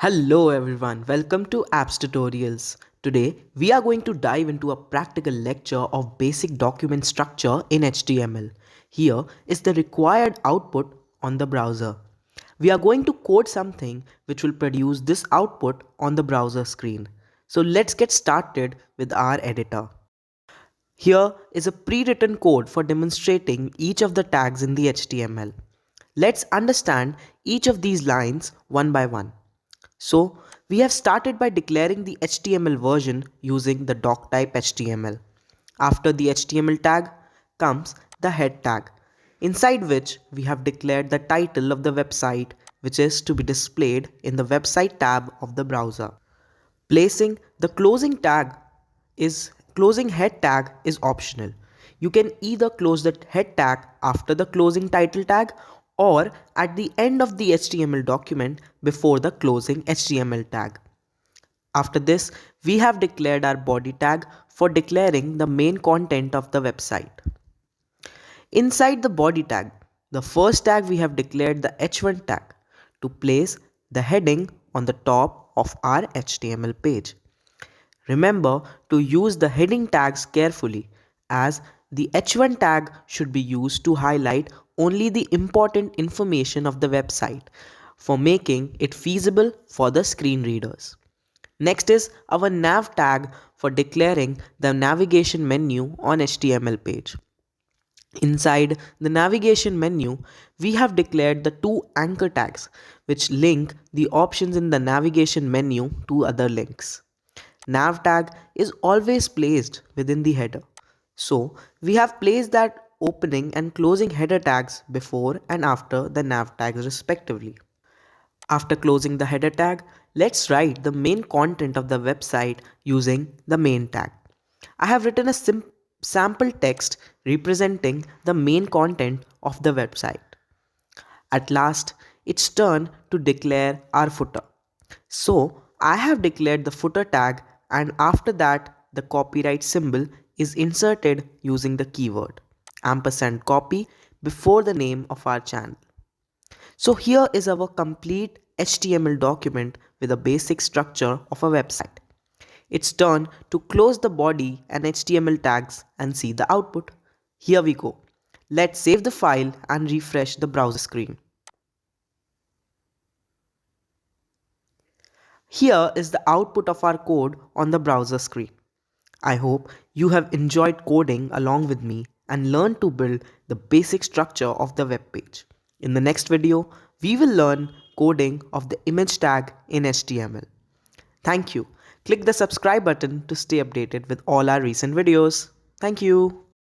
Hello everyone, welcome to Apps Tutorials. Today we are going to dive into a practical lecture of basic document structure in HTML. Here is the required output on the browser. We are going to code something which will produce this output on the browser screen. So let's get started with our editor. Here is a pre-written code for demonstrating each of the tags in the HTML. Let's understand each of these lines one by one. So we have started by declaring the HTML version using the doctype HTML. After the HTML tag comes the head tag, inside which we have declared the title of the website, which is to be displayed in the website tab of the browser. Placing the closing head tag is optional. You can either close the head tag after the closing title tag or at the end of the HTML document before the closing HTML tag. After this, we have declared our body tag for declaring the main content of the website. Inside the body tag, the first tag we have declared the h1 tag to place the heading on the top of our HTML page. Remember to use the heading tags carefully, as the h1 tag should be used to highlight only the important information of the website for making it feasible for the screen readers. Next is our nav tag for declaring the navigation menu on HTML page. Inside the navigation menu, we have declared the two anchor tags which link the options in the navigation menu to other links. Nav tag is always placed within the header. So we have placed that opening and closing header tags before and after the nav tags respectively. After closing the header tag, let's write the main content of the website using the main tag. I have written a sample text representing the main content of the website. At last, it's turn to declare our footer. So I have declared the footer tag, and after that the copyright symbol is inserted using the keyword &copy before the name of our channel. So here is our complete HTML document with a basic structure of a website. It's turn to close the body and HTML tags and see the output. Here we go. Let's save the file and refresh the browser screen. Here is the output of our code on the browser screen. I hope you have enjoyed coding along with me and learned to build the basic structure of the web page. In the next video, we will learn coding of the image tag in HTML. Thank you. Click the subscribe button to stay updated with all our recent videos. Thank you.